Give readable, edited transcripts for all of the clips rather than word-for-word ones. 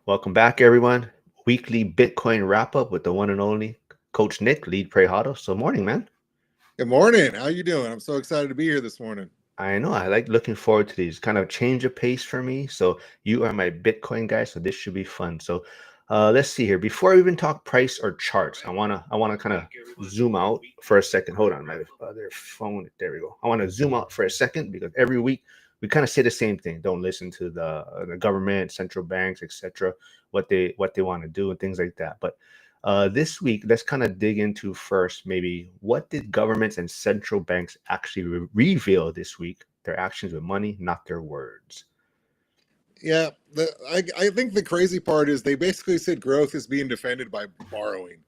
Welcome back, everyone. Weekly Bitcoin wrap up with the one and only Coach Nick, Lead.Pray.Hodl. So, morning, man. Good morning. How you doing? I'm so excited to be here this morning. I know I like looking forward to these kind of change of pace for me. So, you are my Bitcoin guy, so this should be fun. So, let's see here. Before we even talk price or charts, I wanna kind of zoom out for a second. Hold on, my other phone. There we go. I want to zoom out for a second because every week we kind of say the same thing. Don't listen to the government, central banks, etc. What they want to do and things like that. But this week, let's kind of dig into first maybe what did governments and central banks actually reveal this week? Their actions with money, not their words. Yeah, I think the crazy part is they basically said growth is being defended by borrowing,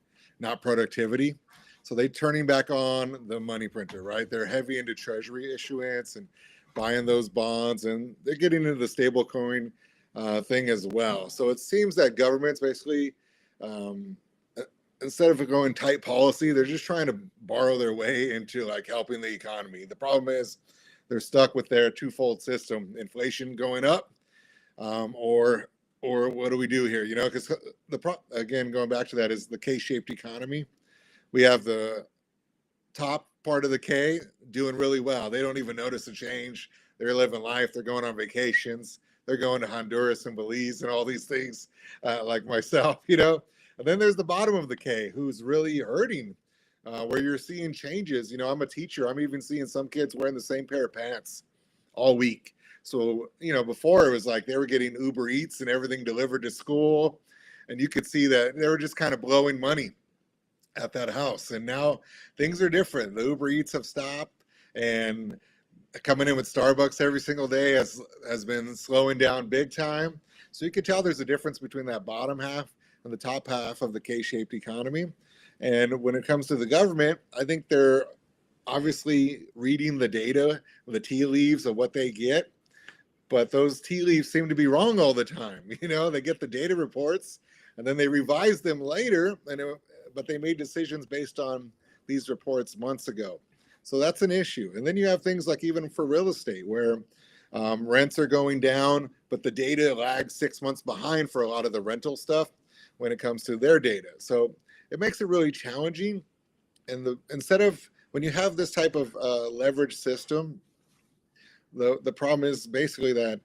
not productivity. So they turning back on the money printer, right? They're heavy into treasury issuance and buying those bonds, and they're getting into the stable coin thing as well. So it seems that governments basically, um, uh, instead of going tight policy, they're just trying to borrow their way into like helping the economy. The problem is they're stuck with their twofold system: inflation going up, or what do we do here? You know, because again, going back to that, is the K-shaped economy. We have the top part of the K doing really well. They don't even notice the change. They're living life. They're going on vacations. They're going to Honduras and Belize and all these things, like myself, you know. And then there's the bottom of the K who's really hurting, where you're seeing changes. You know, I'm a teacher. I'm even seeing some kids wearing the same pair of pants all week. So, you know, before it was like they were getting Uber Eats and everything delivered to school. And you could see that they were just kind of blowing money at that house. And now things are different. The Uber Eats have stopped, and coming in with Starbucks every single day has been slowing down big time. So you can tell there's a difference between that bottom half and the top half of the K-shaped economy. And when it comes to the government, I think they're obviously reading the data, the tea leaves of what they get, but those tea leaves seem to be wrong all the time. You know, they get the data reports and then they revise them later, but they made decisions based on these reports months ago. So that's an issue. And then you have things like even for real estate where rents are going down, but the data lags 6 months behind for a lot of the rental stuff when it comes to their data. So it makes it really challenging. And instead of when you have this type of leverage system, the problem is basically that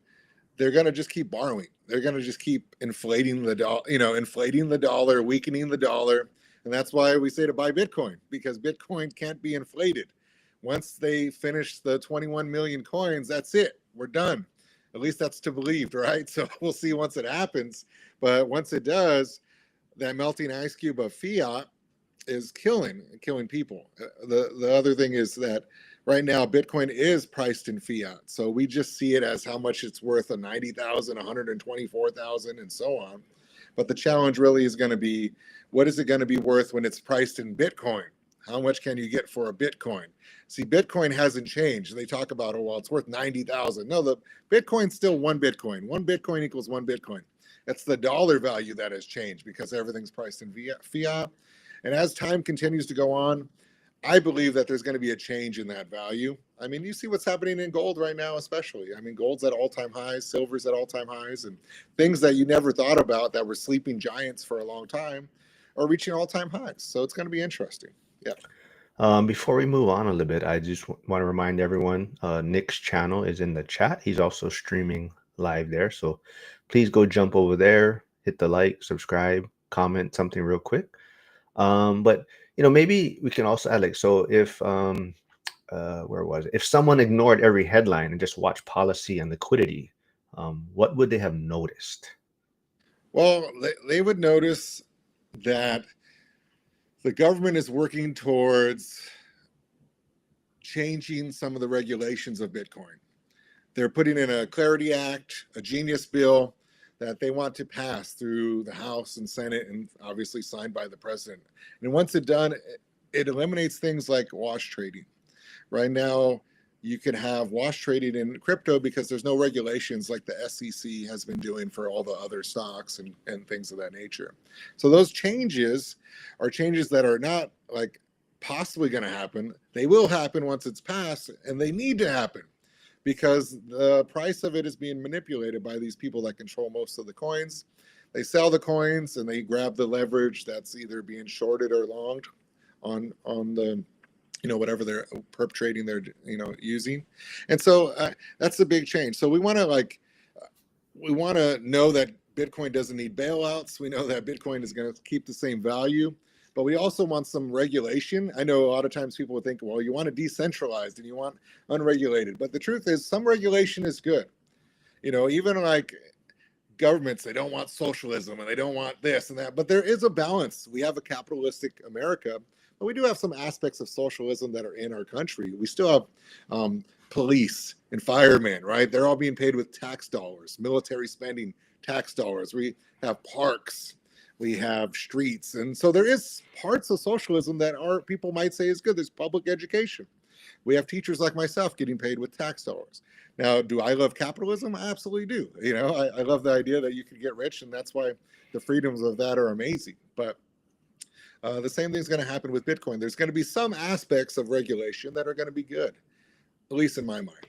they're going to just keep borrowing. They're going to just keep inflating the dollar, inflating the dollar, weakening the dollar. And that's why we say to buy Bitcoin, because Bitcoin can't be inflated. Once they finish the 21 million coins, that's it. We're done. At least that's to believe, right? So we'll see once it happens. But once it does, that melting ice cube of fiat is killing people. The other thing is that right now Bitcoin is priced in fiat, so we just see it as how much it's worth: a 90,000, 124,000, and so on. But the challenge really is going to be, what is it going to be worth when it's priced in Bitcoin? How much can you get for a Bitcoin? See, Bitcoin hasn't changed. They talk about, oh, well, it's worth 90,000. No, the Bitcoin's still one Bitcoin. One Bitcoin equals one Bitcoin. It's the dollar value that has changed because everything's priced in fiat. And as time continues to go on, I believe that there's going to be a change in that value. I mean, you see what's happening in gold right now, especially. I mean, gold's at all-time highs, silver's at all-time highs, and things that you never thought about that were sleeping giants for a long time are reaching all-time highs. So it's going to be interesting. Yeah. Before we move on a little bit, I just want to remind everyone Nick's channel is in the chat. He's also streaming live there. So please go jump over there, hit the like, subscribe, comment something real quick. But maybe we can also add like, so if where was it? If someone ignored every headline and just watched policy and liquidity, what would they have noticed? Well, they would notice that the government is working towards changing some of the regulations of Bitcoin. They're putting in a Clarity Act, a Genius Bill that they want to pass through the House and Senate and obviously signed by the president. And once it's done, it eliminates things like wash trading. Right now, you can have wash trading in crypto because there's no regulations like the SEC has been doing for all the other stocks and things of that nature. So those changes are changes that are not like possibly going to happen. They will happen once it's passed, and they need to happen because the price of it is being manipulated by these people that control most of the coins. They sell the coins and they grab the leverage that's either being shorted or longed on the whatever they're perpetrating, they're using. And so that's the big change. So we want to know that Bitcoin doesn't need bailouts. We know that Bitcoin is going to keep the same value, but we also want some regulation. I know a lot of times people would think, well, you want it decentralized and you want unregulated, but the truth is some regulation is good. Even like governments, they don't want socialism and they don't want this and that, but there is a balance. We have a capitalistic America, but we do have some aspects of socialism that are in our country. We still have police and firemen, right? They're all being paid with tax dollars, military spending, tax dollars. We have parks, we have streets. And so there is parts of socialism that people might say is good. There's public education. We have teachers like myself getting paid with tax dollars. Now, do I love capitalism? I absolutely do. I love the idea that you can get rich, and that's why the freedoms of that are amazing. But the same thing's going to happen with Bitcoin. There's going to be some aspects of regulation that are going to be good, at least in my mind.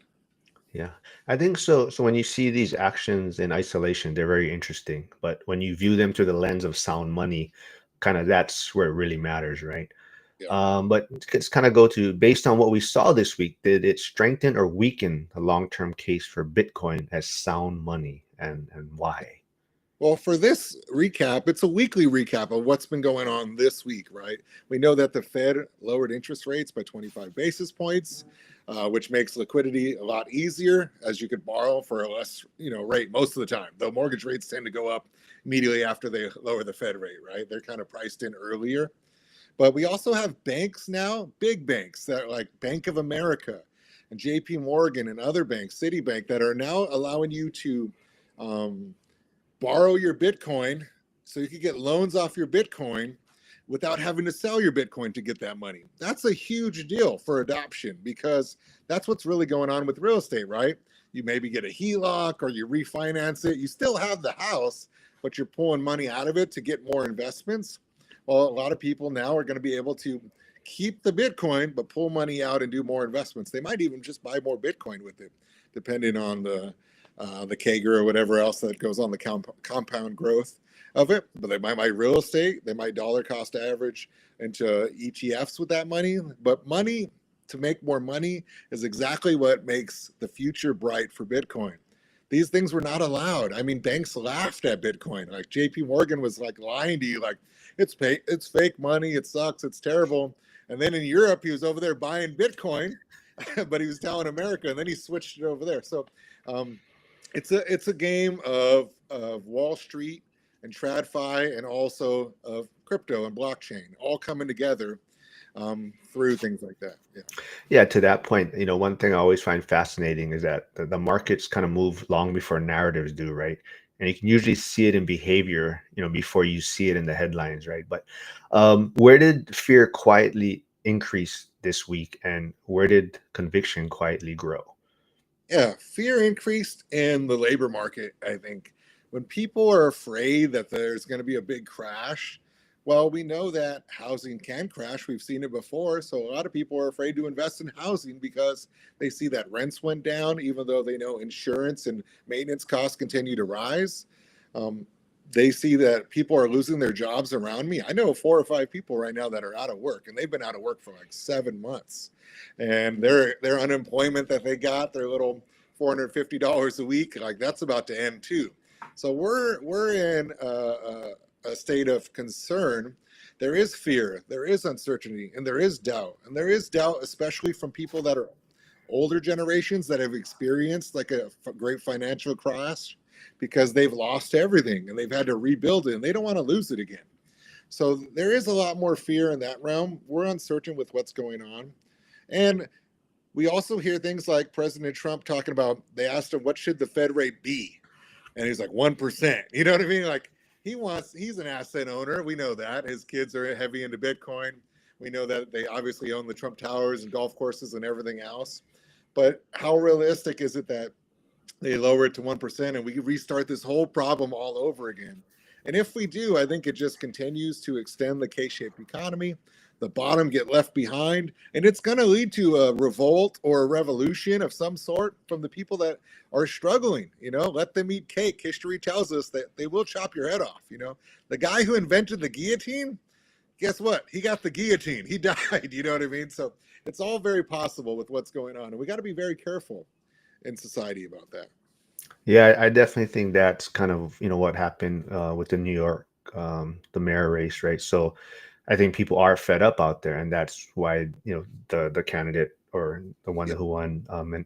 Yeah, I think so. So when you see these actions in isolation, they're very interesting. But when you view them through the lens of sound money, kind of that's where it really matters, right? Yeah. But let's kind of go to, based on what we saw this week, did it strengthen or weaken the long-term case for Bitcoin as sound money, and why? Well, for this recap, it's a weekly recap of what's been going on this week, right? We know that the Fed lowered interest rates by 25 basis points, which makes liquidity a lot easier, as you could borrow for a less, rate most of the time. Though mortgage rates tend to go up immediately after they lower the Fed rate, right? They're kind of priced in earlier. But we also have banks now, big banks that are like Bank of America and JP Morgan and other banks, Citibank, that are now allowing you to borrow your Bitcoin so you can get loans off your Bitcoin without having to sell your Bitcoin to get that money. That's a huge deal for adoption, because that's what's really going on with real estate, right? You maybe get a HELOC or you refinance it. You still have the house, but you're pulling money out of it to get more investments. Well, a lot of people now are going to be able to keep the Bitcoin, but pull money out and do more investments. They might even just buy more Bitcoin with it, depending on the CAGR or whatever else that goes on the compound growth of it. But they might buy real estate. They might dollar cost average into ETFs with that money. But money, to make more money, is exactly what makes the future bright for Bitcoin. These things were not allowed. I mean, banks laughed at Bitcoin. Like JP Morgan was like lying to you, like it's fake money, it sucks, it's terrible. And then in Europe, he was over there buying Bitcoin, but he was telling America, and then he switched it over there. So it's a game of Wall Street and TradFi, and also of crypto and blockchain, all coming together through things like that. Yeah, to that point, one thing I always find fascinating is that the markets kind of move long before narratives do, right? And you can usually see it in behavior, before you see it in the headlines, right? But where did fear quietly increase this week, and where did conviction quietly grow? Yeah, fear increased in the labor market, I think. When people are afraid that there's going to be a big crash, well, we know that housing can crash. We've seen it before. So a lot of people are afraid to invest in housing because they see that rents went down, even though they know insurance and maintenance costs continue to rise. They see that people are losing their jobs around me. I know 4 or 5 people right now that are out of work, and they've been out of work for like 7 months. And their unemployment that they got, their little $450 a week, like that's about to end too. So we're in a state of concern. There is fear, there is uncertainty, and there is doubt. And there is doubt, especially from people that are older generations that have experienced like a great financial crash, because they've lost everything and they've had to rebuild it, and they don't want to lose it again. So there is a lot more fear in that realm. We're uncertain with what's going on. And we also hear things like President Trump talking about, they asked him, what should the Fed rate be? And he's like, 1%. You know what I mean? Like he's an asset owner. We know that. His kids are heavy into Bitcoin. We know that they obviously own the Trump Towers and golf courses and everything else. But how realistic is it that they lower it to 1% and we restart this whole problem all over again? And if we do, I think it just continues to extend the K-shaped economy. the bottom get left behind, and it's going to lead to a revolt or a revolution of some sort from the people that are struggling. Let them eat cake. History tells us that they will chop your head off. The guy who invented the guillotine, guess what? He got the guillotine. He died. You know what I mean? So it's all very possible with what's going on, and we got to be very careful in society about that. Yeah, I definitely think that's kind of what happened with the New York the mayor race, right? So I think people are fed up out there, and that's why the candidate or the one Yeah. who won,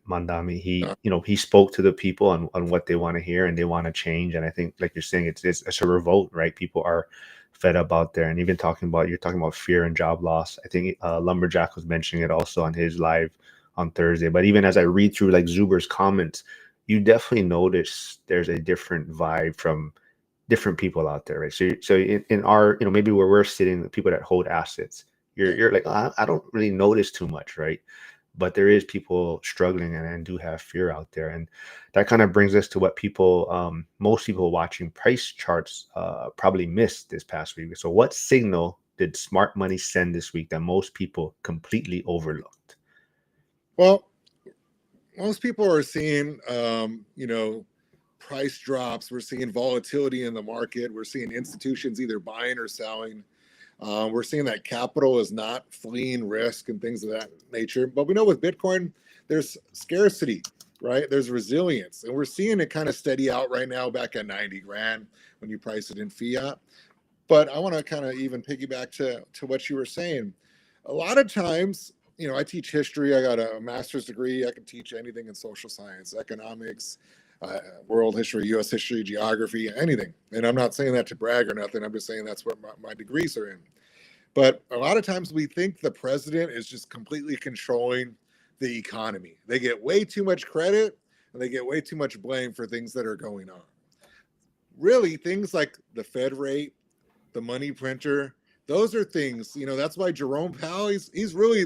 Mandami, he spoke to the people on what they want to hear, and they want to change. And I think, like you're saying, it's a revolt, right? People are fed up out there, and even you're talking about fear and job loss. I think Lumberjack was mentioning it also on his live on Thursday. But even as I read through like Zuber's comments, you definitely notice there's a different vibe from different people out there, right? So in our, maybe where we're sitting, the people that hold assets, you're like, I don't really notice too much, right? But there is people struggling and do have fear out there, and that kind of brings us to what most people watching price charts probably missed this past week. So what signal did smart money send this week that most people completely overlooked? Well, most people are seeing, price drops. We're seeing volatility in the market. We're seeing institutions either buying or selling. We're seeing that capital is not fleeing risk and things of that nature. But we know with Bitcoin, there's scarcity, right? There's resilience. And we're seeing it kind of steady out right now back at 90 grand when you price it in fiat. But I want to kind of even piggyback to what you were saying. A lot of times, I teach history. I got a master's degree. I can teach anything in social science, economics, world history, U.S. history, geography, anything. And I'm not saying that to brag or nothing. I'm just saying that's what my degrees are in. But a lot of times we think the president is just completely controlling the economy. They get way too much credit and they get way too much blame for things that are going on. Really, things like the Fed rate, the money printer, those are things, that's why Jerome Powell, he's really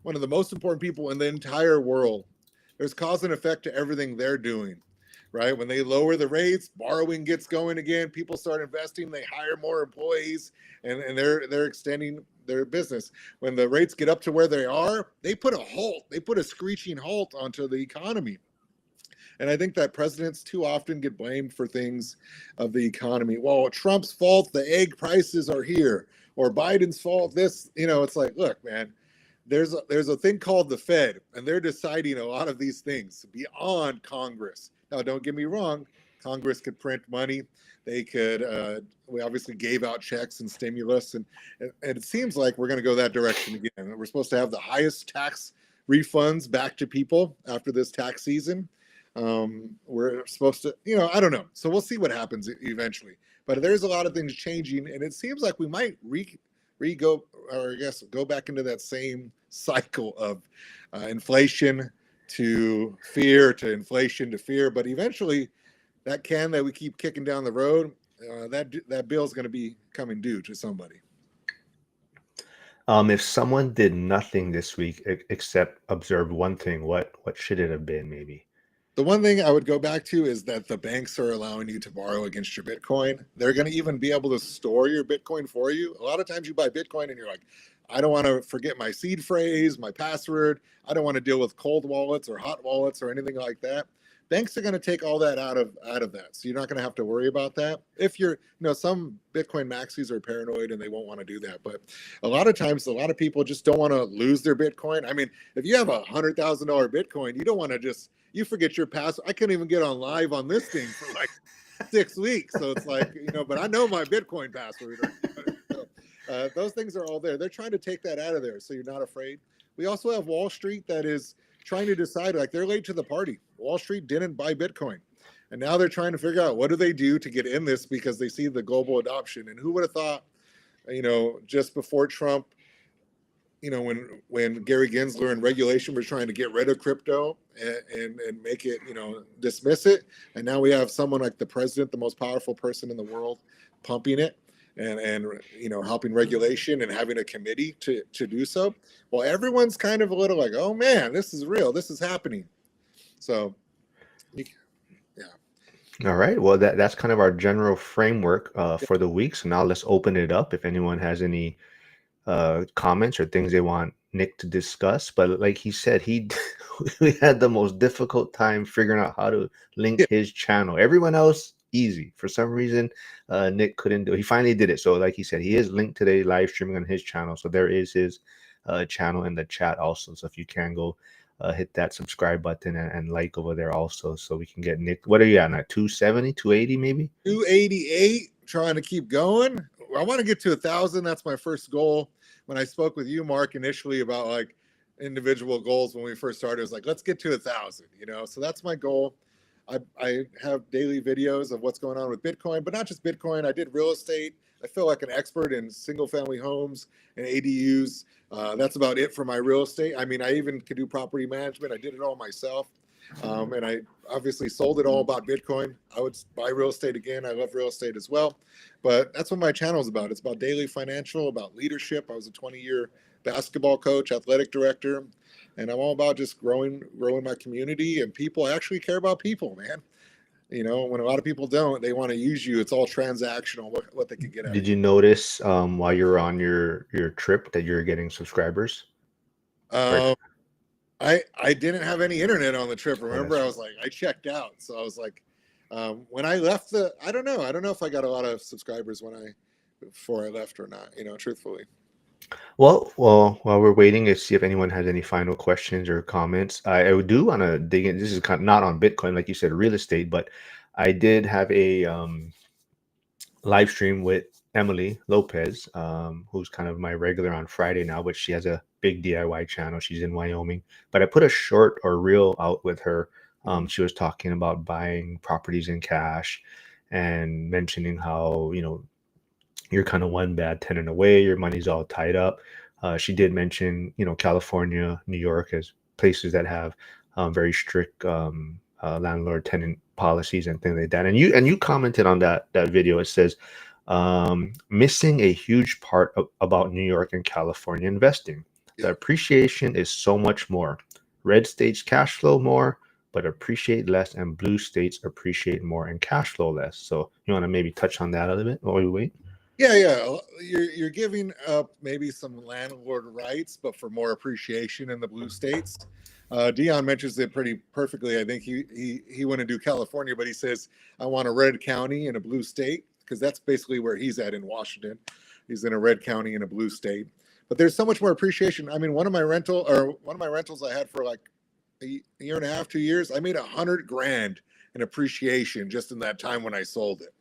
one of the most important people in the entire world. There's cause and effect to everything they're doing, right? When they lower the rates, borrowing gets going again, people start investing, they hire more employees, and they're extending their business. When the rates get up to where they are, they put a screeching halt onto the economy. And I think that presidents too often get blamed for things of the economy. Well, Trump's fault, the egg prices are here, or Biden's fault, this, it's like, look, man, there's a thing called the Fed, and they're deciding a lot of these things beyond Congress. Now, don't get me wrong, Congress could print money. They could, we obviously gave out checks and stimulus, and it seems like we're going to go that direction again. We're supposed to have the highest tax refunds back to people after this tax season. We're supposed to, I don't know. So we'll see what happens eventually. But there's a lot of things changing, and it seems like we might go back into that same cycle of inflation to fear to inflation to fear. But eventually, that can that we keep kicking down the road, that bill is going to be coming due to somebody. If someone did nothing this week except observe one thing, what should it have been? Maybe the one thing I would go back to is that the banks are allowing you to borrow against your Bitcoin. They're going to even be able to store your Bitcoin for you. A lot of times you buy Bitcoin and you're like, I don't want to forget my seed phrase, my password. I don't want to deal with cold wallets or hot wallets or anything like that. Banks are going to take all that out of that. So you're not going to have to worry about that. If you're, some Bitcoin maxis are paranoid and they won't want to do that. But a lot of times, a lot of people just don't want to lose their Bitcoin. I mean, if you have $100,000 Bitcoin, you don't want to you forget your password. I couldn't even get on live on this thing for like 6 weeks. So it's like, but I know my Bitcoin password. So, those things are all there. They're trying to take that out of there. So you're not afraid. We also have Wall Street that is trying to decide, like, they're late to the party. Wall Street didn't buy Bitcoin. And now they're trying to figure out what do they do to get in this because they see the global adoption. And who would have thought, just before Trump, when Gary Gensler and regulation were trying to get rid of crypto and make it, dismiss it. And now we have someone like the president, the most powerful person in the world, pumping it and helping regulation and having a committee to do so. Well, everyone's kind of a little like, oh man, this is real. This is happening. So, yeah. All right. Well, that's kind of our general framework for the week. So now let's open it up. If anyone has any comments or things they want Nick to discuss. But like he said, we had the most difficult time figuring out how to link Yeah. his channel. Everyone else easy. For some reason, Nick couldn't do it. He finally did it. So like he said, he is linked today live streaming on his channel. So there is his channel in the chat also. So if you can go hit that subscribe button and like over there also, so we can get Nick. What are you at now? 270, 280 maybe? 288, trying to keep going. I want to get to 1,000. That's my first goal. When I spoke with you, Mark, initially about like individual goals when we first started, it was like, let's get to 1,000, you know? So that's my goal. I have daily videos of what's going on with Bitcoin, but not just Bitcoin. I did real estate. I feel like an expert in single family homes and ADUs. That's about it for my real estate. I mean, I even could do property management. I did it all myself. And I obviously sold it all about Bitcoin. I would buy real estate again. I love real estate as well. But that's what my channel is about. It's about daily financial, about leadership. I was a 20-year basketball coach, athletic director, and I'm all about just growing my community and people. I actually care about people, man. You know, when a lot of people don't, they want to use you. It's all transactional, what they can get out of Did you. you notice while you were on your trip that you're getting subscribers? Or Um, I didn't have any internet on the trip. oh, Remember, that's I right. was like, I checked out. So I was like, when I left I don't know if I got a lot of subscribers before I left or not, you know, truthfully. Well, while we're waiting to see if anyone has any final questions or comments, I do want to dig in. This is kind of not on Bitcoin, like you said, real estate, but I did have a live stream with Emily Lopez, who's kind of my regular on Friday now, but she has a big DIY channel. She's in Wyoming. But I put a short or reel out with her. She was talking about buying properties in cash and mentioning how, you're kind of one bad tenant away, your money's all tied up. She did mention, California, New York as places that have very strict landlord tenant policies and things like that. And you commented on that video. It says missing a huge part about New York and California investing. The Yeah. appreciation is so much more. Red states cash flow more, but appreciate less, and blue states appreciate more and cash flow less. So you want to maybe touch on that a little bit while we wait? Yeah, yeah. You're giving up maybe some landlord rights, but for more appreciation in the blue states. Dion mentions it pretty perfectly. I think he wouldn't do California, but he says I want a red county in a blue state because that's basically where he's at in Washington. He's in a red county in a blue state. But there's so much more appreciation. I mean, one of my rentals I had for like a year and a half, 2 years, I made $100,000 in appreciation just in that time when I sold it.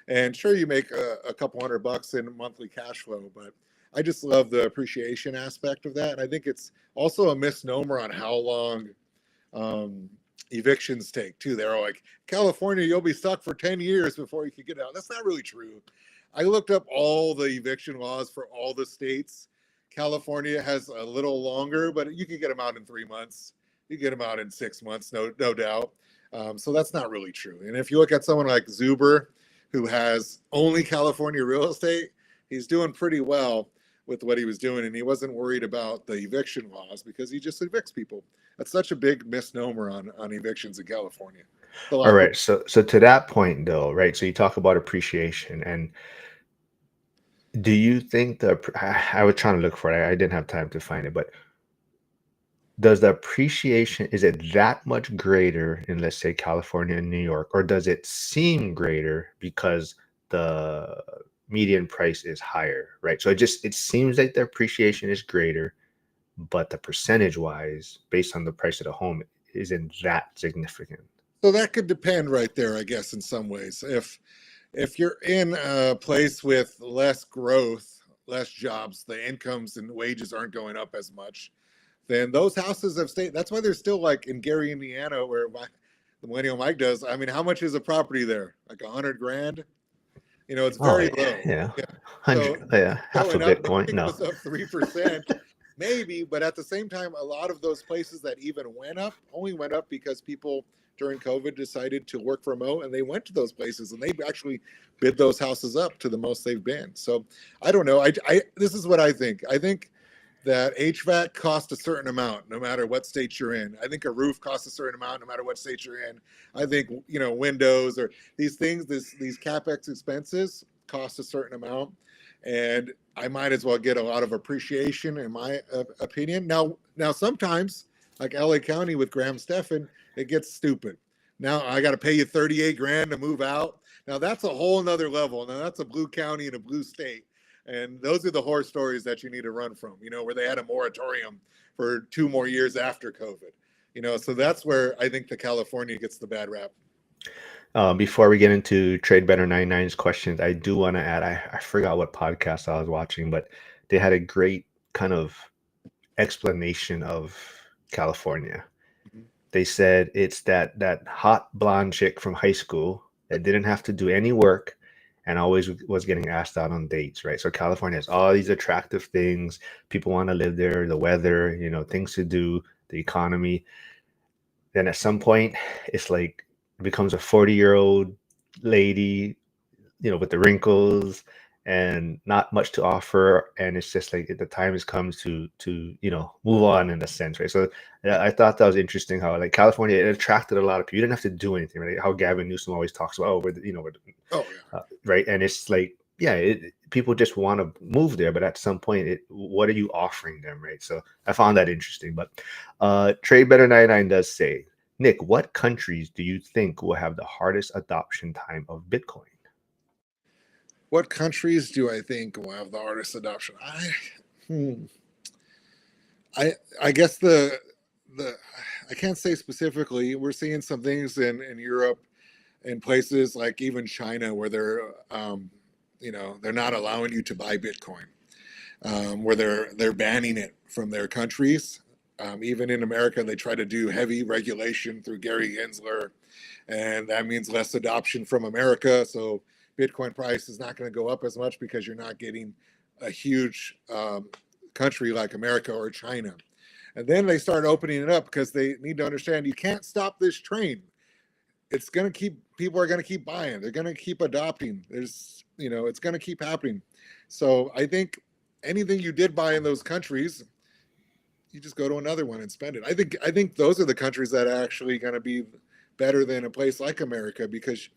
And sure, you make a couple $100 in monthly cash flow, but I just love the appreciation aspect of that. And I think it's also a misnomer on how long um, evictions take too. They're like, California, you'll be stuck for 10 years before you can get out. That's not really true. I looked up all the eviction laws for all the states. California has a little longer, but you can get them out in 3 months. You get them out in 6 months, no doubt. So that's not really true. And if you look at someone like Zuber, who has only California real estate, he's doing pretty well with what he was doing, and he wasn't worried about the eviction laws because he just evicts people. That's such a big misnomer on evictions in California. A All lot of right. people. So to that point though, right? So you talk about appreciation, and do you think I was trying to look for it. I didn't have time to find it, but does the appreciation, is it that much greater in, let's say, California and New York, or does it seem greater because the median price is higher, right? So it seems like the appreciation is greater, but the percentage wise, based on the price of the home, isn't that significant. So that could depend right there, I guess, in some ways. If you're in a place with less growth, less jobs, the incomes and wages aren't going up as much, then those houses have stayed. That's why they're still like in Gary, Indiana, where the millennial Mike does. I mean, how much is a property there? Like $100,000? You know, it's Oh very yeah, low. yeah, Yeah. So 100, yeah, half a going up Bitcoin. maybe No, goes up 3%, maybe, but at the same time, a lot of those places that even went up only went up because people during COVID decided to work remote and they went to those places and they actually bid those houses up to the most they've been. So I don't know. This is what I think. I think that HVAC costs a certain amount no matter what state you're in. I think a roof costs a certain amount no matter what state you're in. I think, you know, windows or these things, these capex expenses cost a certain amount. And I might as well get a lot of appreciation, in my opinion. Now sometimes, like LA County with Graham Stephan, it gets stupid. Now I got to pay you 38 grand to move out. Now that's a whole nother level. Now that's a blue county in a blue state. And those are the horror stories that you need to run from, where they had a moratorium for 2 more years after COVID. So that's where I think the California gets the bad rap. Before we get into Trade Better 99's questions, I do want to add, I forgot what podcast I was watching, but they had a great kind of explanation of California. Mhm. They said it's that hot blonde chick from high school that didn't have to do any work and always was getting asked out on dates, right? So California has all these attractive things. People want to live there, the weather, things to do, the economy. Then at some point, it's like it becomes a 40-year-old lady, with the wrinkles and not much to offer, and it's just like the time has come to move on in a sense, right? So yeah, I thought that was interesting how like California, it attracted a lot of people. You didn't have to do anything, right? How Gavin Newsom always talks about, Oh, yeah. right? And it's like, yeah, people just want to move there, but at some point, what are you offering them, right? So I found that interesting. But Trade Better 99 does say, Nick, what countries do you think will have the hardest adoption time of Bitcoin? What countries do I think will have the hardest adoption? I guess the I can't say specifically. We're seeing some things in Europe and places like even China where they're not allowing you to buy Bitcoin, where they're banning it from their countries. Even in America, they try to do heavy regulation through Gary Gensler, and that means less adoption from America. So Bitcoin price is not going to go up as much because you're not getting a huge country like America or China. And then they start opening it up because they need to understand you can't stop this train. It's going to keep, people are going to keep buying. They're going to keep adopting. It's going to keep happening. So I think anything you did buy in those countries, you just go to another one and spend it. I think those are the countries that are actually going to be better than a place like America because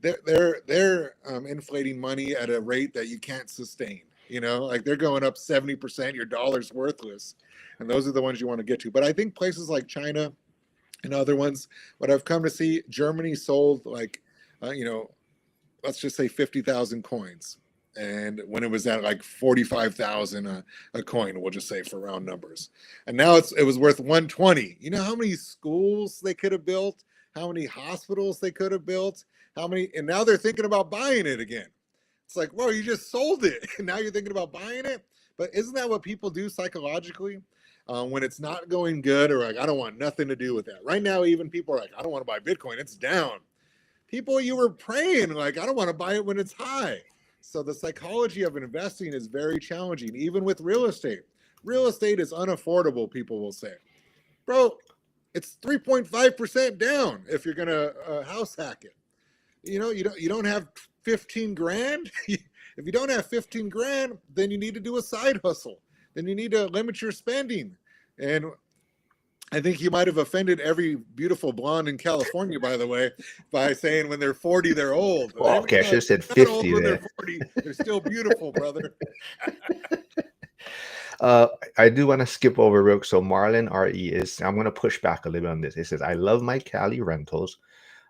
they're inflating money at a rate that you can't sustain. Like they're going up 70%. Your dollar's worthless, and those are the ones you want to get to. But I think places like China and other ones, what I've come to see, Germany sold like, let's just say 50,000 coins. And when it was at like 45,000 a coin, we'll just say for round numbers. And now it was worth 120. You know how many schools they could have built? How many hospitals they could have built? And now they're thinking about buying it again. It's like, whoa, you just sold it. And now you're thinking about buying it. But isn't that what people do psychologically? When it's not going good, or like, I don't want nothing to do with that. Right now, even people are like, I don't want to buy Bitcoin. It's down. People, you were praying like, I don't want to buy it when it's high. So the psychology of investing is very challenging, even with real estate. Real estate is unaffordable, people will say. Bro, it's 3.5% down if you're going to house hack it. You don't have 15 grand. If you don't have 15 grand, then you need to do a side hustle. Then you need to limit your spending. And I think you might have offended every beautiful blonde in California, by the way, by saying when they're 40, they're old. Well, okay, I should have said Not 50 old when there. they're 40. They're still beautiful, brother. I do want to skip over real quick. So Marlon RE I'm going to push back a little bit on this. It says, I love my Cali rentals.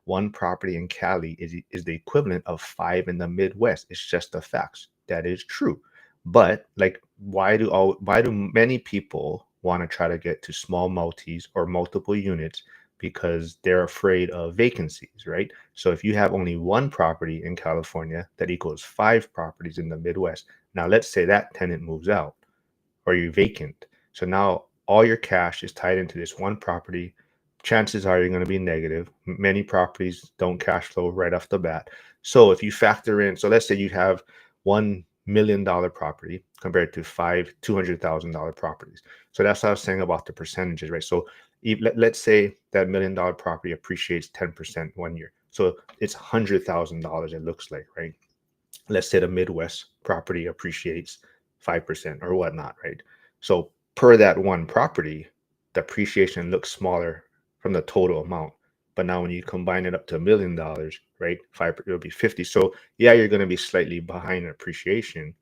One property in Cali is the equivalent of 5 in the Midwest. It's just the facts. That is true. But like, why do many people want to try to get to small multis or multiple units? Because they're afraid of vacancies, right? So if you have only one property in California, that equals 5 properties in the Midwest. Now let's say that tenant moves out or you're vacant. So now all your cash is tied into this one property. Chances are you're going to be negative. Many properties don't cash flow right off the bat. So if you factor in, so let's say you have $1 million property compared to 5 $200,000 properties. So that's what I was saying about the percentages, right? So let's say that $1 million property appreciates 10% 1 year. So it's $100,000, it looks like, right? Let's say the Midwest property appreciates 5% or whatnot, right? So per that one property, the appreciation looks smaller from the total amount. But now when you combine it up to $1 million, right, it'll be 50. So yeah, you're going to be slightly behind in appreciation,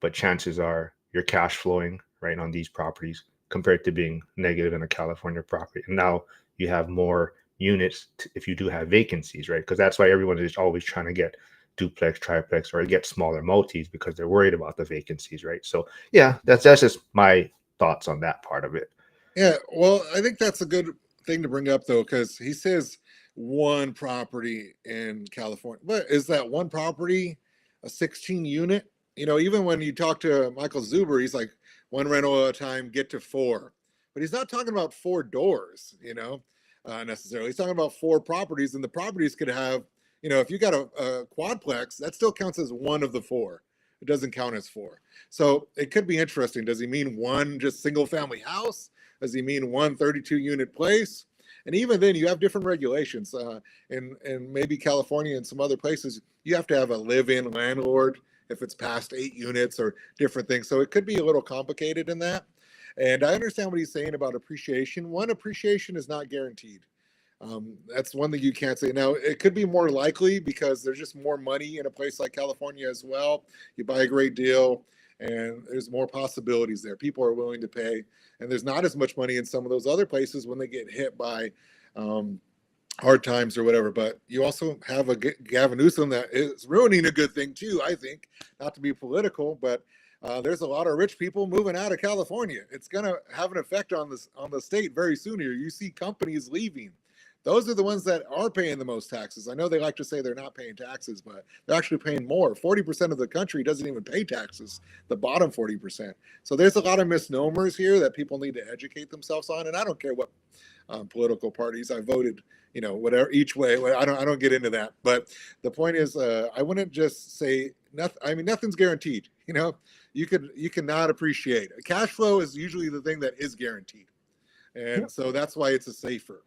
but chances are you're cash flowing right on these properties compared to being negative in a California property. And now you have more units if you do have vacancies, right? Because that's why everyone is always trying to get duplex, triplex, or get smaller multis because they're worried about the vacancies, right? So yeah, that's just my thoughts on that part of it. Yeah, well, I think that's a good thing to bring up though, because he says one property in California. But is that one property a 16 unit? You know, even when you talk to Michael Zuber, he's like one rental at a time, get to four. But he's not talking about four doors, necessarily. He's talking about four properties, and the properties could have, if you got a quadplex, that still counts as one of the four. It doesn't count as four. So it could be interesting. Does he mean one just single family house? Does he mean one 32 unit place? And even then, you have different regulations. In maybe California and some other places, you have to have a live-in landlord if it's past 8 units or different things. So it could be a little complicated in that. And I understand what he's saying about appreciation. One, appreciation is not guaranteed. That's one thing you can't say. Now, it could be more likely because there's just more money in a place like California as well. You buy a great deal, and there's more possibilities there. People are willing to pay, and there's not as much money in some of those other places when they get hit by hard times or whatever. But you also have a Gavin Newsom that is ruining a good thing too, I think, not to be political, but there's a lot of rich people moving out of California. It's going to have an effect on the state very soon here. You see companies leaving. Those are the ones that are paying the most taxes. I know they like to say they're not paying taxes, but they're actually paying more. 40% of the country doesn't even pay taxes, the bottom 40%. So there's a lot of misnomers here that people need to educate themselves on. And I don't care what political parties I voted, whatever, each way. I don't get into that. But the point is, I wouldn't just say nothing. I mean, nothing's guaranteed. You cannot appreciate. Cash flow is usually the thing that is guaranteed. And so that's why it's a safer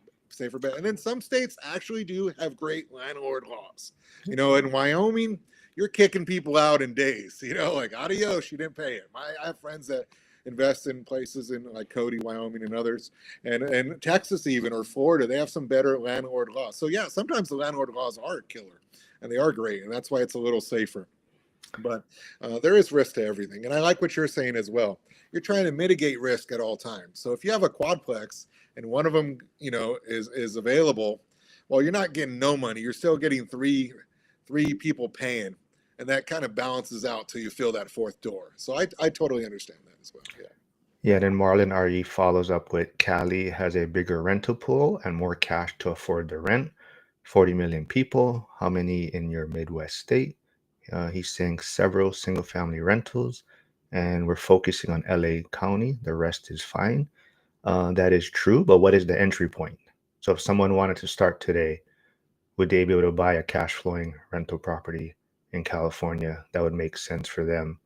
bet. And then some states actually do have great landlord laws. In Wyoming, you're kicking people out in days, like adios, you didn't pay it. I have friends that invest in places in like Cody, Wyoming, and others, and Texas even, or Florida. They have some better landlord laws. So yeah, sometimes the landlord laws are a killer, and they are great, and that's why it's a little safer. But there is risk to everything. And I like what you're saying as well. You're trying to mitigate risk at all times. So if you have a quadplex and one of them, is available, well, you're not getting no money. You're still getting three people paying. And that kind of balances out till you fill that fourth door. So I totally understand that as well. Yeah. Yeah, then Marlon RE follows up with Cali has a bigger rental pool and more cash to afford the rent. 40 million people. How many in your Midwest state? He's saying several single family rentals, and we're focusing on LA County. The rest is fine. That is true, but what is the entry point? So if someone wanted to start today, would they be able to buy a cash flowing rental property in California that would make sense for them?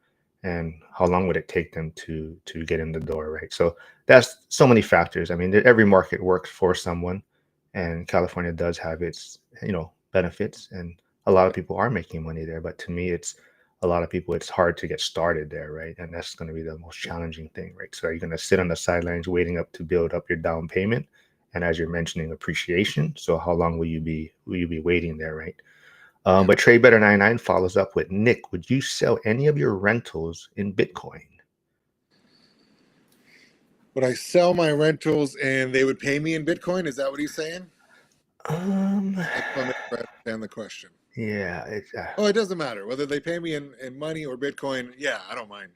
And how long would it take them to get in the door, right? So that's so many factors. I mean, every market works for someone, and California does have its benefits, and a lot of people are making money there. But to me, it's a lot of people. It's hard to get started there, right? And that's going to be the most challenging thing, right? So are you going to sit on the sidelines waiting up to build up your down payment? And as you're mentioning, appreciation. So how long will you be waiting there, right? But Trade Better 99 follows up with, Nick, would you sell any of your rentals in Bitcoin? Would I sell my rentals and they would pay me in Bitcoin? Is that what he's saying? I just want to make sure I understand the question. Yeah. It doesn't matter whether they pay me in money or Bitcoin. Yeah, I don't mind.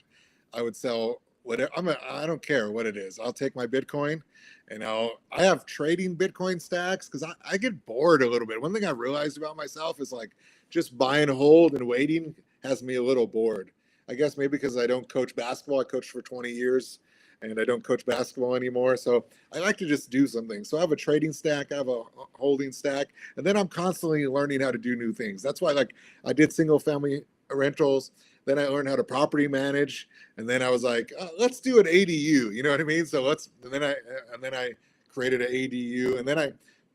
I would sell whatever. I don't care what it is. I'll take my Bitcoin, and I have trading Bitcoin stacks because I get bored a little bit. One thing I realized about myself is like just buy and hold and waiting has me a little bored. I guess maybe because I don't coach basketball. I coached for 20 years. And I don't coach basketball anymore. So I like to just do something. So I have a trading stack, I have a holding stack, and then I'm constantly learning how to do new things. That's why I did single family rentals. Then I learned how to property manage. And then I was like, let's do an ADU. You know what I mean? So and then I created an ADU, and then I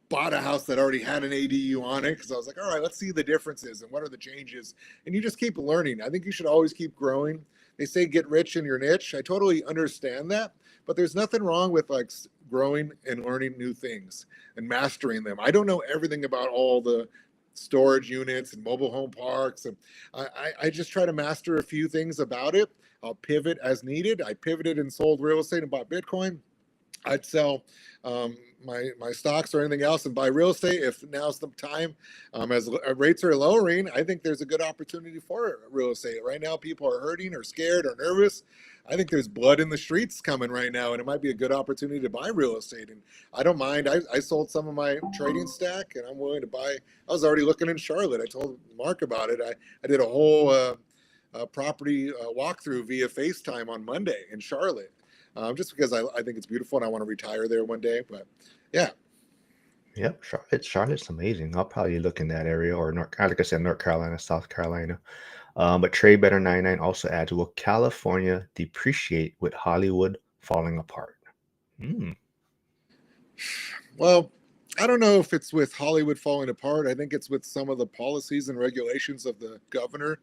bought a house that already had an ADU on it because I was like, all right, let's see the differences and what are the changes. And you just keep learning. I think you should always keep growing. They say get rich in your niche. I totally understand that, but there's nothing wrong with like growing and learning new things and mastering them. I don't know everything about all the storage units and mobile home parks. And I just try to master a few things about it. I'll pivot as needed. I pivoted and sold real estate and bought Bitcoin. I'd sell my stocks or anything else and buy real estate if now's the time. As rates are lowering, I think there's a good opportunity for real estate. Right now, people are hurting or scared or nervous. I think there's blood in the streets coming right now, and it might be a good opportunity to buy real estate. And I don't mind. I sold some of my trading stack, and I'm willing to buy. I was already looking in Charlotte. I told Mark about it. I did a whole property walkthrough via FaceTime on Monday in Charlotte. Just because I think it's beautiful and I want to retire there one day. But yeah. Yep, Charlotte's amazing. I'll probably look in that area or like I said, North Carolina, South Carolina. But Trade Better 99 also adds, will California depreciate with Hollywood falling apart? Well, I don't know if it's with Hollywood falling apart. I think it's with some of the policies and regulations of the governor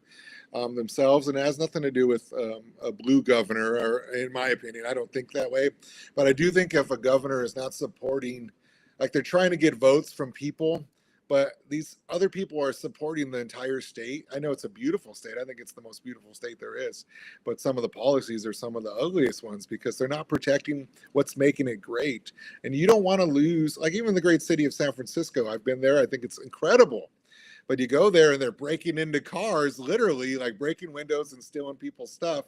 themselves, and it has nothing to do with a blue governor, or in my opinion, I don't think that way. But I do think if a governor is not supporting, like they're trying to get votes from people, but these other people are supporting the entire state. I know it's a beautiful state. I think it's the most beautiful state there is. But some of the policies are some of the ugliest ones because they're not protecting what's making it great. And you don't want to lose, like even the great city of San Francisco, I've been there. I think it's incredible. But you go there and they're breaking into cars, literally like breaking windows and stealing people's stuff.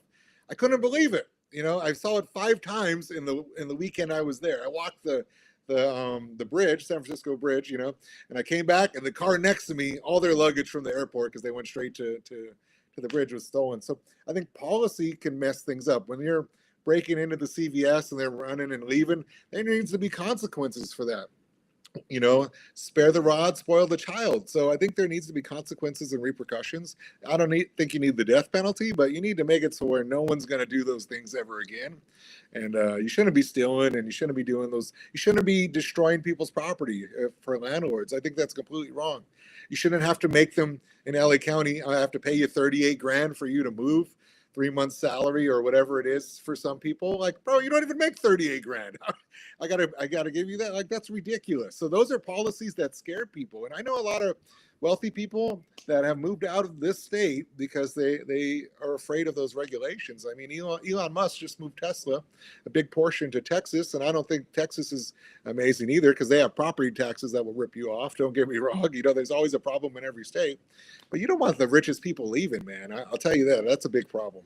I couldn't believe it. You know, I saw it 5 times in the weekend I was there. I walked the bridge, San Francisco bridge, you know, and I came back and the car next to me, all their luggage from the airport, because they went straight to the bridge, was stolen. So I think policy can mess things up. When you're breaking into the CVS and they're running and leaving, there needs to be consequences for that. You know, spare the rod, spoil the child. So I think there needs to be consequences and repercussions. I don't think you need the death penalty, but you need to make it so where no one's going to do those things ever again. And you shouldn't be stealing, and you shouldn't be doing those. You shouldn't be destroying people's property for landlords. I think that's completely wrong. You shouldn't have to make them in LA County. I have to pay you 38 grand for you to move. 3 months salary or whatever it is for some people. Like, bro, you don't even make 38 grand. I gotta give you that. Like, that's ridiculous. So those are policies that scare people. And I know a lot of wealthy people that have moved out of this state because they are afraid of those regulations. I mean, Elon Musk just moved Tesla a big portion to Texas, and I don't think Texas is amazing either because they have property taxes that will rip you off. Don't get me wrong. You know, there's always a problem in every state, but you don't want the richest people leaving, man. I'll tell you that. That's a big problem.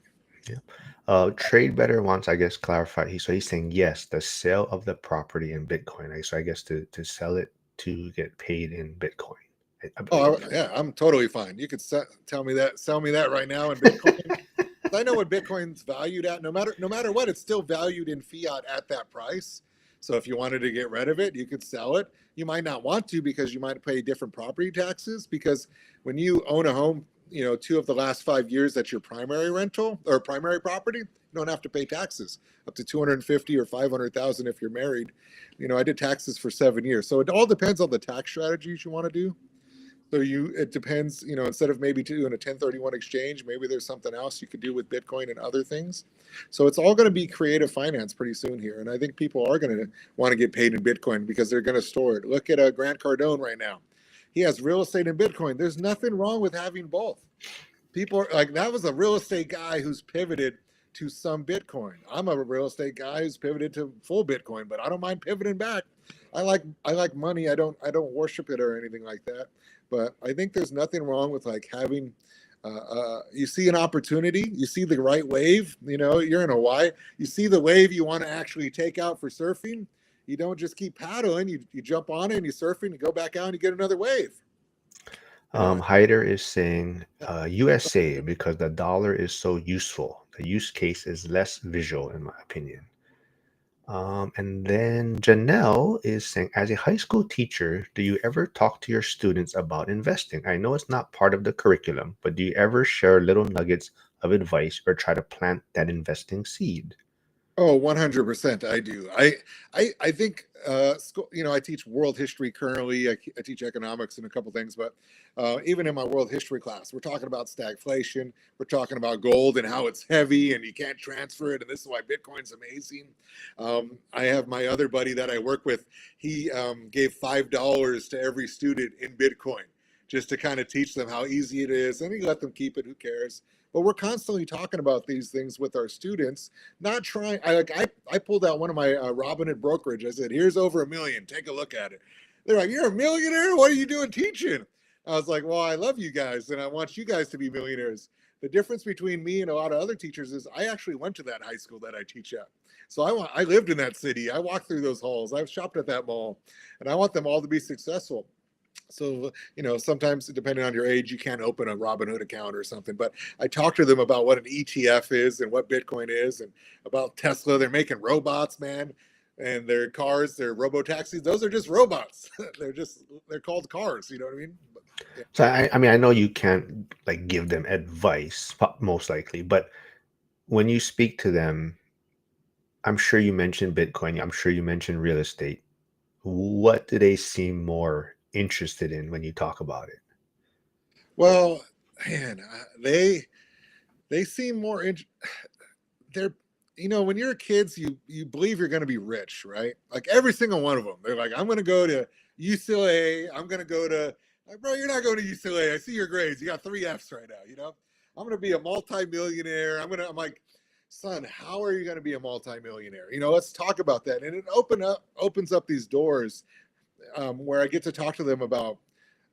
Yeah. Trade Better wants, I guess, clarified. He's saying yes, the sale of the property in Bitcoin. So I guess to sell it to get paid in Bitcoin. Oh yeah, I'm totally fine. You could sell me that right now in Bitcoin. I know what Bitcoin's valued at. No matter what, it's still valued in fiat at that price. So if you wanted to get rid of it, you could sell it. You might not want to because you might pay different property taxes. Because when you own a home, you know, 2 of the last 5 years, that's your primary rental or primary property. You don't have to pay taxes up to 250 or 500,000 if you're married. You know, I did taxes for 7 years. So it all depends on the tax strategies you want to do. So it depends, you know, instead of maybe doing a 1031 exchange, maybe there's something else you could do with Bitcoin and other things. So it's all going to be creative finance pretty soon here. And I think people are going to want to get paid in Bitcoin because they're going to store it. Look at Grant Cardone right now. He has real estate and Bitcoin. There's nothing wrong with having both. People are like, that was a real estate guy who's pivoted to some Bitcoin. I'm a real estate guy who's pivoted to full Bitcoin, but I don't mind pivoting back. I like money. I don't worship it or anything like that. But I think there's nothing wrong with like having, you see an opportunity, you see the right wave, you know, you're in Hawaii, you see the wave you want to actually take out for surfing. You don't just keep paddling, you jump on it and you surf and you go back out and you get another wave. Hyder is saying USA because the dollar is so useful. The use case is less visual, in my opinion. And then Janelle is saying, as a high school teacher, do you ever talk to your students about investing? I know it's not part of the curriculum, but do you ever share little nuggets of advice or try to plant that investing seed? Oh, 100%. I do. I think, school, you know, I teach world history currently. I teach economics and a couple things, but even in my world history class, we're talking about stagflation. We're talking about gold and how it's heavy and you can't transfer it. And this is why Bitcoin's amazing. I have my other buddy that I work with. He gave $5 to every student in Bitcoin. just to kind of teach them how easy it is. And you let them keep it, who cares? But we're constantly talking about these things with our students, not trying. I pulled out one of my Robinhood brokerage. I said, here's over $1 million. Take a look at it. They're like, you're a millionaire? What are you doing teaching? I was like, well, I love you guys and I want you guys to be millionaires. The difference between me and a lot of other teachers is I actually went to that high school that I teach at. So I lived in that city. I walked through those halls. I've shopped at that mall, and I want them all to be successful. So, sometimes depending on your age, you can't open a Robinhood account or something, but I talk to them about what an ETF is and what Bitcoin is and about Tesla. They're making robots, man, and their cars, their robo-taxis. Those are just robots. they're called cars. You know what I mean? Yeah. So I mean, I know you can't like give them advice, most likely, but when you speak to them, I'm sure you mentioned Bitcoin. I'm sure you mentioned real estate. What do they seem more interested in when you talk about it? Well, man, they seem more. They're when you're kids, you believe you're going to be rich, right? Like every single one of them. They're like, I'm going to go to UCLA. I'm going to go to. Like, bro, you're not going to UCLA. I see your grades. You got 3 Fs right now. I'm going to be a multimillionaire. I'm like, son, how are you going to be a multimillionaire? Let's talk about that. And it opens up these doors where I get to talk to them about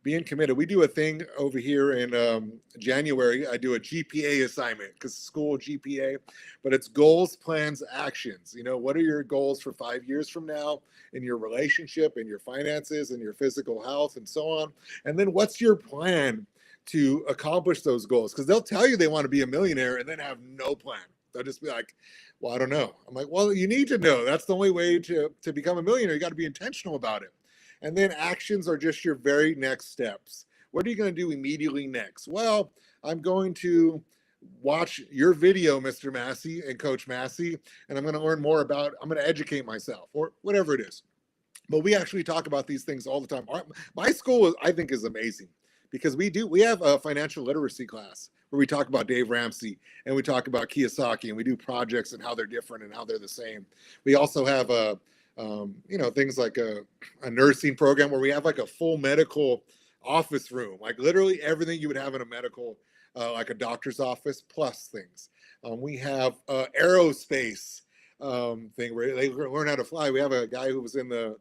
being committed. We do a thing over here in January. I do a GPA assignment because school GPA, but it's goals, plans, actions. What are your goals for 5 years from now in your relationship, in your finances, in your physical health, and so on? And then what's your plan to accomplish those goals? Because they'll tell you they want to be a millionaire and then have no plan. They'll just be like, well, I don't know. I'm like, well, you need to know. That's the only way to become a millionaire. You got to be intentional about it. And then actions are just your very next steps. What are you going to do immediately next? Well, I'm going to watch your video, Mr. Massey and Coach Massey, and I'm going to learn more about, I'm going to educate myself or whatever it is. But we actually talk about these things all the time. My school, I think, is amazing because we have a financial literacy class where we talk about Dave Ramsey and we talk about Kiyosaki and we do projects and how they're different and how they're the same. We also have things like a nursing program where we have like a full medical office room, like literally everything you would have in a medical, like a doctor's office plus things. We have aerospace thing where they learn how to fly. We have a guy who was in the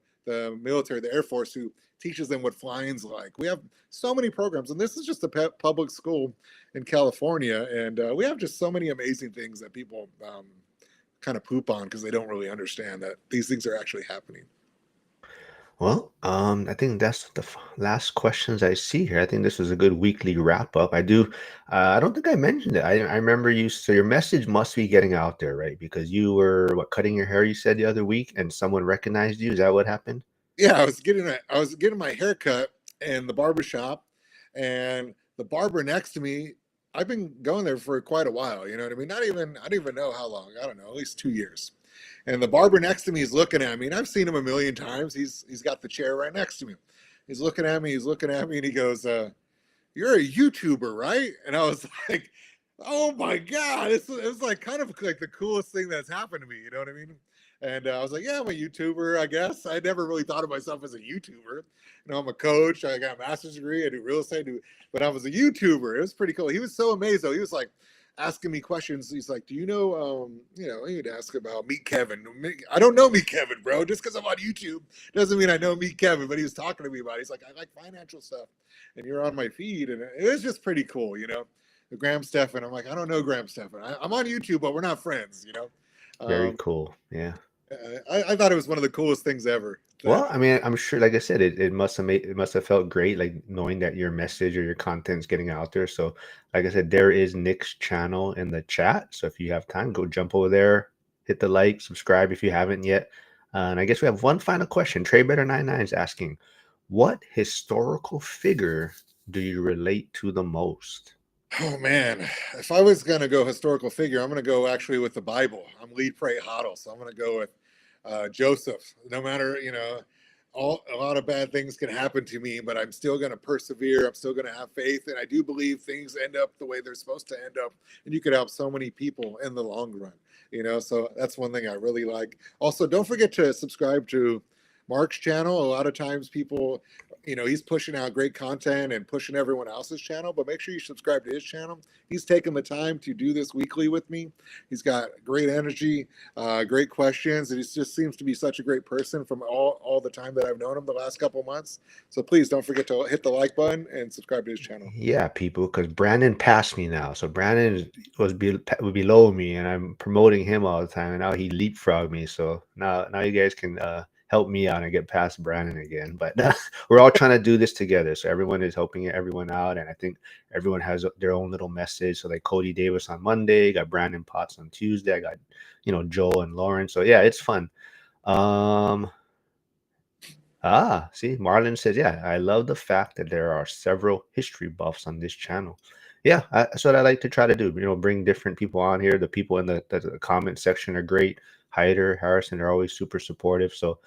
military, the Air Force, who teaches them what flying's like. We have so many programs, and this is just a public school in California, and we have just so many amazing things that people kind of poop on because they don't really understand that these things are actually happening. Well, I think that's the last questions I see here. I think this was a good weekly wrap up. I don't think I mentioned it. I remember so your message must be getting out there, right? Because you were cutting your hair, you said the other week, and someone recognized you. Is that what happened? Yeah, I was getting my hair cut in the barber shop, and the barber next to me, I've been going there for quite a while. You know what I mean? I don't even know how long. I don't know, at least 2 years. And the barber next to me is looking at me, and I've seen him a million times. He's got the chair right next to me. He's looking at me, and he goes, "You're a YouTuber, right?" And I was like, "Oh my God!" It was like kind of like the coolest thing that's happened to me. You know what I mean? And I was like, "Yeah, I'm a YouTuber, I guess." I never really thought of myself as a YouTuber. I'm a coach. I got a master's degree. I do real estate, but I was a YouTuber. It was pretty cool. He was so amazed though. He was like asking me questions. He's like, "Do you know, I need to ask about Meet Kevin." I don't know Meet Kevin, bro. Just because I'm on YouTube doesn't mean I know Meet Kevin. But he was talking to me about it. He's like, "I like financial stuff, and you're on my feed." And it was just pretty cool, The Graham Stephan. I'm like, I don't know Graham Stephan. I'm on YouTube, but we're not friends, Very cool. Yeah. I thought it was one of the coolest things ever. Well, I mean, I'm sure, like I said, it must have felt great, like knowing that your message or your content's getting out there. So, like I said, there is Nick's channel in the chat. So if you have time, go jump over there, hit the like, subscribe if you haven't yet. And I guess we have one final question. TreyBetter99 is asking, what historical figure do you relate to the most? Oh man, if I was gonna go historical figure, I'm gonna go actually with the Bible. I'm Lead.Pray.Hodl, so I'm gonna go with Joseph. No matter a lot of bad things can happen to me, but I'm still gonna persevere. I'm still gonna have faith, and I do believe things end up the way they're supposed to end up, and you could help so many people in the long run. So that's one thing I really like. Also, don't forget to subscribe to Mark's channel, a lot of times people, he's pushing out great content and pushing everyone else's channel, but make sure you subscribe to his channel. He's taken the time to do this weekly with me. He's got great energy, great questions, and he just seems to be such a great person from all the time that I've known him the last couple of months. So please don't forget to hit the like button and subscribe to his channel. Yeah, people, because Brandon passed me now. So Brandon was below me, and I'm promoting him all the time, and now he leapfrogged me. So now you guys can help me out and get past Brandon again. But we're all trying to do this together. So everyone is helping everyone out, and I think everyone has their own little message. So like Cody Davis on Monday, got Brandon Potts on Tuesday, I got Joel and Lauren. So yeah, it's fun. See, Marlon says, yeah, I love the fact that there are several history buffs on this channel. Yeah, that's what I like to try to do. Bring different people on here. The people in the comment section are great. Hyder, Harrison are always super supportive. So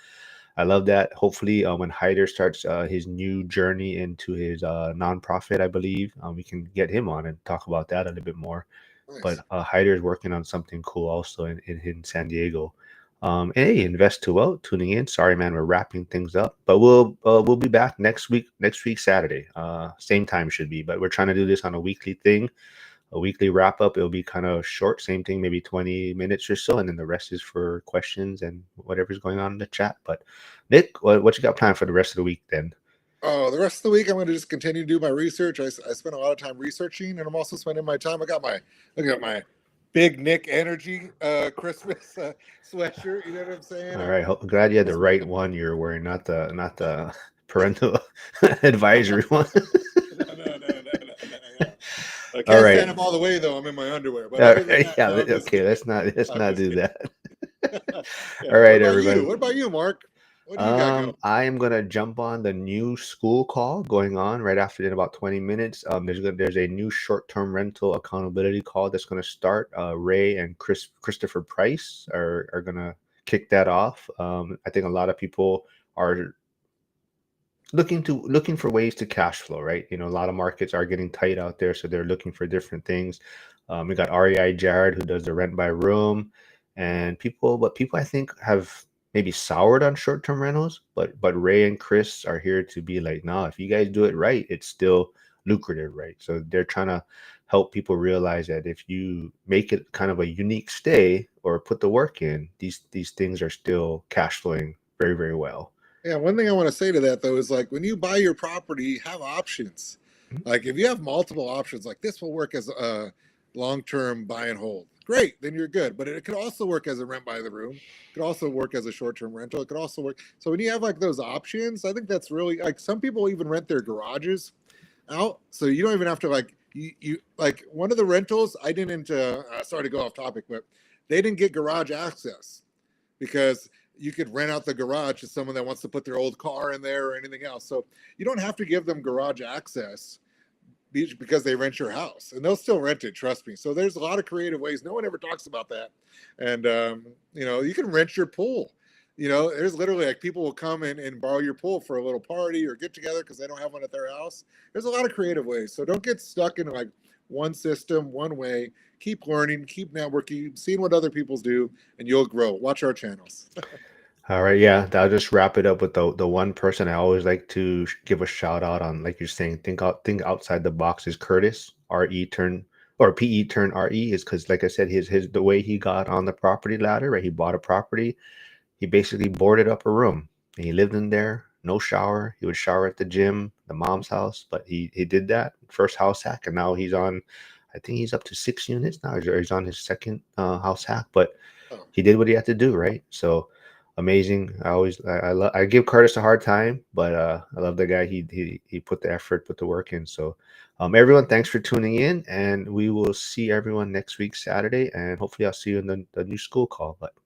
I love that. Hopefully, when Hyder starts his new journey into his nonprofit, I believe, we can get him on and talk about that a little bit more. Nice. But Hyder is working on something cool also in San Diego. Hey, Invest to Well, tuning in. Sorry, man, we're wrapping things up, but we'll be back next week Saturday. Same time should be, but we're trying to do this on a weekly thing, a weekly wrap up. It'll be kind of short, same thing, maybe 20 minutes or so, and then the rest is for questions and whatever's going on in the chat. But Nick, what you got planned for the rest of the week then? Oh, the rest of the week I'm going to just continue to do my research. I spend a lot of time researching, and I'm also spending my time. I got my Big Nick Energy Christmas sweatshirt. You know what I'm saying? All right, glad you had the right one you're wearing, not the parental advisory one. No. I All can't right. stand up all the way though. I'm in my underwear. But other than that, Yeah. no, I'm just Okay. kidding. Let's not do kidding. that. Yeah. All right, What about everybody. you? What about you, Mark? What do you got going? I am gonna jump on the new school call going on right after in about 20 minutes. There's a new short-term rental accountability call that's gonna start. Ray and Christopher Price are gonna kick that off. I think a lot of people are looking for ways to cash flow, right? A lot of markets are getting tight out there, so they're looking for different things. We got REI Jared, who does the rent by room, and people I think have maybe soured on short-term rentals, but Ray and Chris are here to be like, no, if you guys do it right, it's still lucrative, right? So they're trying to help people realize that if you make it kind of a unique stay or put the work in, these things are still cash flowing very, very well. Yeah, one thing I want to say to that though is like when you buy your property, have options. Like if you have multiple options, like this will work as a long-term buy and hold. Great, then you're good. But it could also work as a rent by the room. It could also work as a short-term rental. It could also work. So when you have like those options, I think that's really like some people even rent their garages out. So you don't even have to like you like one of the rentals I didn't sorry to go off topic, but they didn't get garage access because you could rent out the garage to someone that wants to put their old car in there or anything else. So you don't have to give them garage access because they rent your house and they'll still rent it. Trust me. So there's a lot of creative ways. No one ever talks about that. And, you can rent your pool. There's literally like people will come in and borrow your pool for a little party or get together because they don't have one at their house. There's a lot of creative ways. So don't get stuck in like one system, one way. Keep learning, keep networking, seeing what other people do, and you'll grow. Watch our channels. All right, yeah, I'll just wrap it up with the one person I always like to give a shout out on, like you're saying, think outside the box is Curtis, RE turn or PE turn RE is because, like I said, his the way he got on the property ladder, right? He bought a property, he basically boarded up a room and he lived in there, no shower. He would shower at the gym, the mom's house, but he did that first house hack, and now I think he's up to 6 units now. He's on his second house hack, but Oh. he did what he had to do, right? So amazing. I give Curtis a hard time, but I love the guy. He put the effort, put the work in. So everyone, thanks for tuning in, and we will see everyone next week Saturday, and hopefully I'll see you in the new school call. But